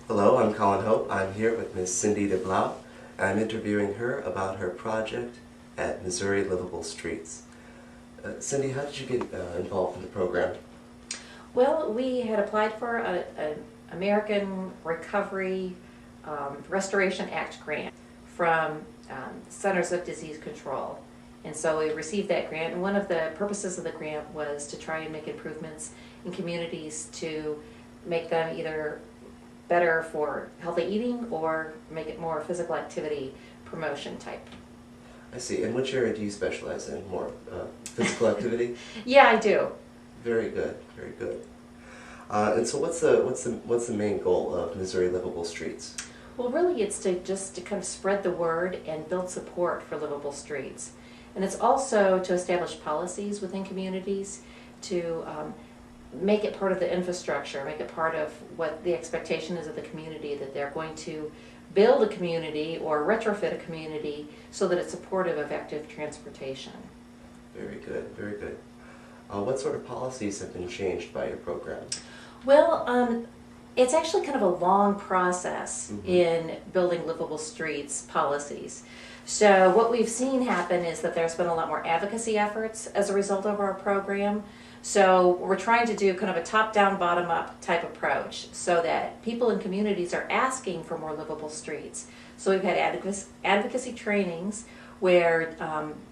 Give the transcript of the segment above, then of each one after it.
Hello, I'm Colin Hope. I'm here with Ms. Cindy DeBlau. I'm interviewing her about her project at Missouri Livable Streets. Cindy, how did you get involved in the program? Well, we had applied for an American Recovery Restoration Act grant from Centers of Disease Control. And so we received that grant, and one of the purposes of the grant was to try and make improvements in communities to make them either better for healthy eating or make it more physical activity promotion type. I see. And which area do you specialize in? More physical activity? Yeah, I do. Very good, very good. And so what's the main goal of Missouri Livable Streets? Well, really, it's to kind of spread the word and build support for livable streets. And it's also to establish policies within communities to make it part of the infrastructure, make it part of what the expectation is of the community, that they're going to build a community or retrofit a community so that it's supportive of active transportation. Very good, very good. What sort of policies have been changed by your program? Well, it's actually kind of a long process in building livable streets policies. So what we've seen happen is that there's been a lot more advocacy efforts as a result of our program. So we're trying to do kind of a top-down, bottom-up type approach so that people in communities are asking for more livable streets. So we've had advocacy trainings where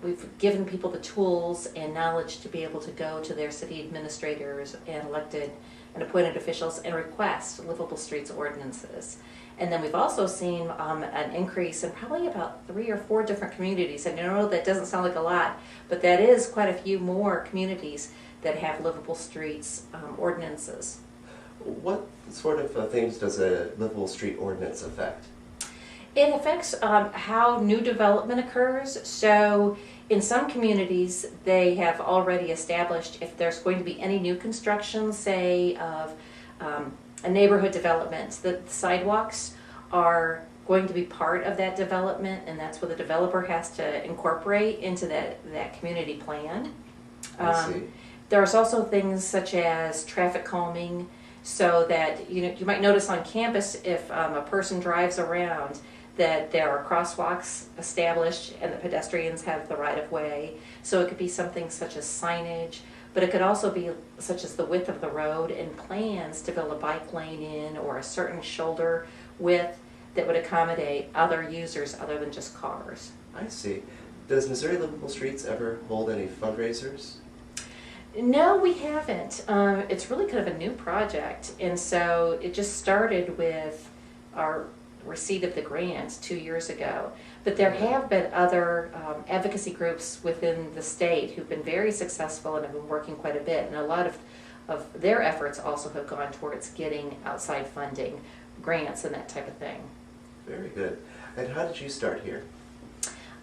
we've given people the tools and knowledge to be able to go to their city administrators and elected and appointed officials and request livable streets ordinances. And then we've also seen an increase in probably about 3 or 4 different communities. And I know that doesn't sound like a lot, but that is quite a few more communities that have livable streets ordinances. What sort of things does a livable street ordinance affect? It affects how new development occurs. So in some communities, they have already established if there's going to be any new construction, say of a neighborhood development, that the sidewalks are going to be part of that development, and that's what the developer has to incorporate into that community plan. I see. There's also things such as traffic calming, so that you might notice on campus if a person drives around that there are crosswalks established and the pedestrians have the right of way. So it could be something such as signage, but it could also be such as the width of the road and plans to build a bike lane in or a certain shoulder width that would accommodate other users other than just cars. I see. Does Missouri Livable Streets ever hold any fundraisers? No, we haven't. It's really kind of a new project, and so it just started with our receipt of the grant 2 years ago. But there have been other advocacy groups within the state who've been very successful and have been working quite a bit, and a lot of their efforts also have gone towards getting outside funding, grants, and that type of thing. Very good. And how did you start here?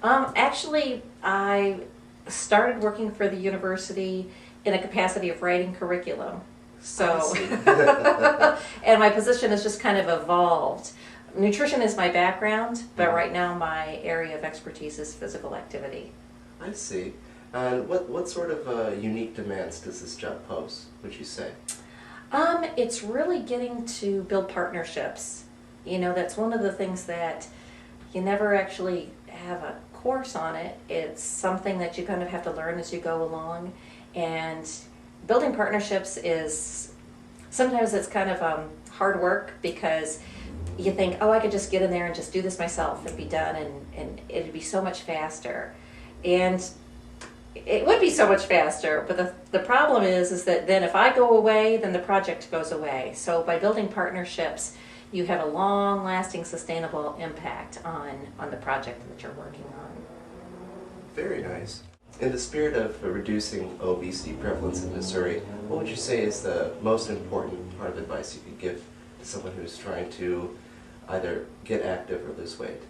Actually, I started working for the university in a capacity of writing curriculum. So, and my position has just kind of evolved. Nutrition is my background, but right now my area of expertise is physical activity. I see. And what sort of unique demands does this job pose, would you say? It's really getting to build partnerships. That's one of the things that you never actually have a course on it. It's something that you kind of have to learn as you go along. And building partnerships is, sometimes it's kind of hard work because you think, oh, I could just get in there and just do this myself and be done, and it'd be so much faster. And it would be so much faster, but the problem is that then if I go away, then the project goes away. So by building partnerships, you have a long-lasting, sustainable impact on the project that you're working on. Very nice. In the spirit of reducing obesity prevalence in Missouri, what would you say is the most important part of advice you could give to someone who's trying to either get active or lose weight?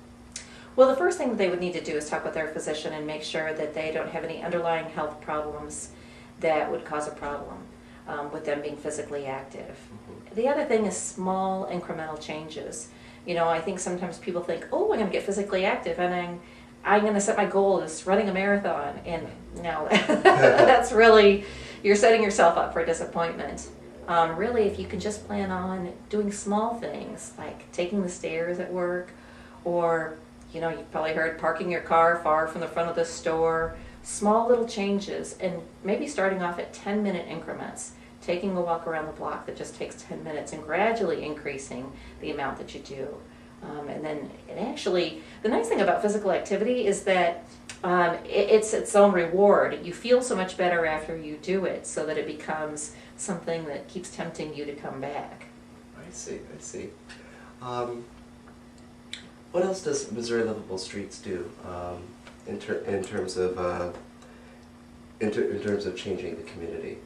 Well, the first thing that they would need to do is talk with their physician and make sure that they don't have any underlying health problems that would cause a problem with them being physically active. The other thing is small incremental changes. I think sometimes people think, oh, I'm going to get physically active and I'm going to set my goal as running a marathon, and no, that's really, you're setting yourself up for disappointment. Really, if you can just plan on doing small things like taking the stairs at work, or you've probably heard parking your car far from the front of the store, small little changes, and maybe starting off at 10-minute increments, taking a walk around the block that just takes 10 minutes and gradually increasing the amount that you do. And then actually, the nice thing about physical activity is that it's its own reward. You feel so much better after you do it, so that it becomes something that keeps tempting you to come back. I see, I see. What else does Missouri Livable Streets do in terms of changing the community?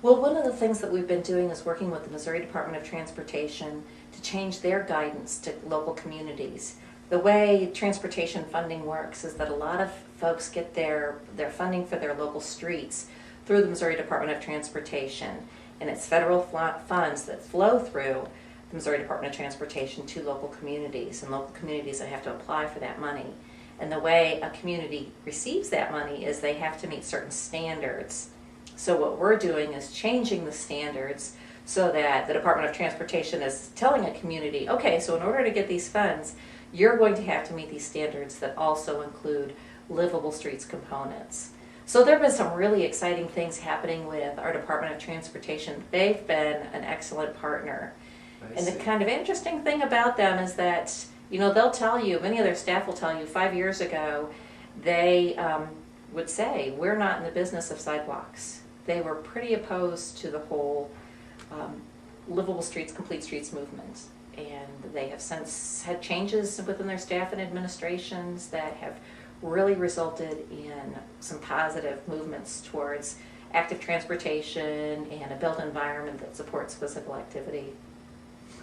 Well, one of the things that we've been doing is working with the Missouri Department of Transportation to change their guidance to local communities. The way transportation funding works is that a lot of folks get their funding for their local streets through the Missouri Department of Transportation, and it's federal funds that flow through the Missouri Department of Transportation to local communities, and local communities that have to apply for that money. And the way a community receives that money is they have to meet certain standards. So what we're doing is changing the standards so that the Department of Transportation is telling a community, okay, so in order to get these funds, you're going to have to meet these standards that also include livable streets components. So there have been some really exciting things happening with our Department of Transportation. They've been an excellent partner. And the kind of interesting thing about them is that, they'll tell you, many of their staff will tell you, 5 years ago, they would say, we're not in the business of sidewalks. They were pretty opposed to the whole livable streets, complete streets movement. And they have since had changes within their staff and administrations that have really resulted in some positive movements towards active transportation and a built environment that supports physical activity.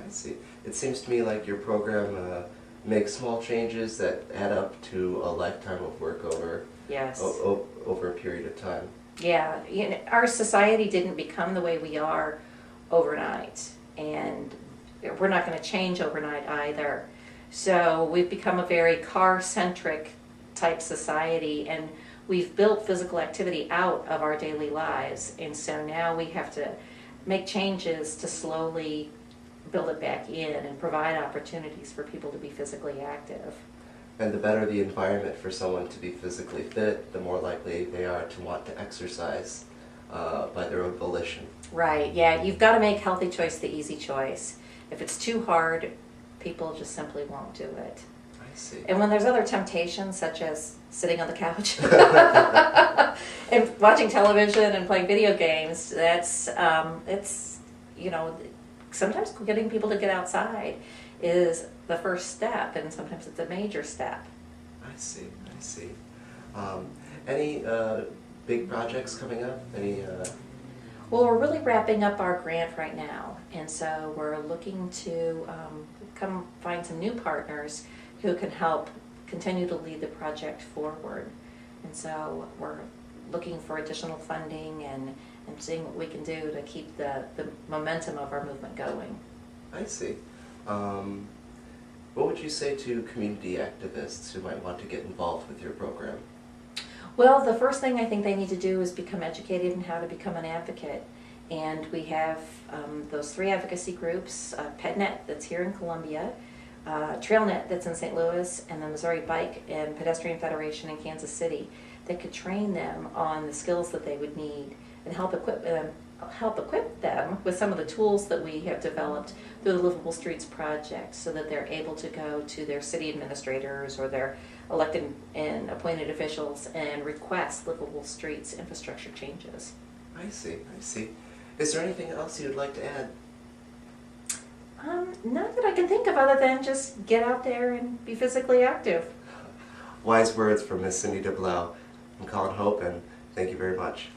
I see. It seems to me like your program makes small changes that add up to a lifetime of work over Yes. Over a period of time. Yeah, our society didn't become the way we are overnight, and we're not going to change overnight either. So we've become a very car-centric type society, and we've built physical activity out of our daily lives, and so now we have to make changes to slowly build it back in and provide opportunities for people to be physically active. And the better the environment for someone to be physically fit, the more likely they are to want to exercise by their own volition. Right, yeah, you've got to make healthy choice the easy choice. If it's too hard, people just simply won't do it. I see. And when there's other temptations, such as sitting on the couch and watching television and playing video games, that's sometimes getting people to get outside is the first step, and sometimes it's a major step. I see, I see. Any big projects coming up? Well, we're really wrapping up our grant right now, and so we're looking to come find some new partners who can help continue to lead the project forward. And so we're looking for additional funding and seeing what we can do to keep the momentum of our movement going. I see. What would you say to community activists who might want to get involved with your program? Well, the first thing I think they need to do is become educated in how to become an advocate. And we have those 3 advocacy groups, PetNet that's here in Columbia, TrailNet that's in St. Louis, and the Missouri Bike and Pedestrian Federation in Kansas City, that could train them on the skills that they would need and help equip them with some of the tools that we have developed through the Livable Streets project, so that they're able to go to their city administrators or their elected and appointed officials and request Livable Streets infrastructure changes. I see, I see. Is there anything else you'd like to add? Not that I can think of, other than just get out there and be physically active. Wise words from Miss Cindy DeBlau. I'm Colin Hope, and thank you very much.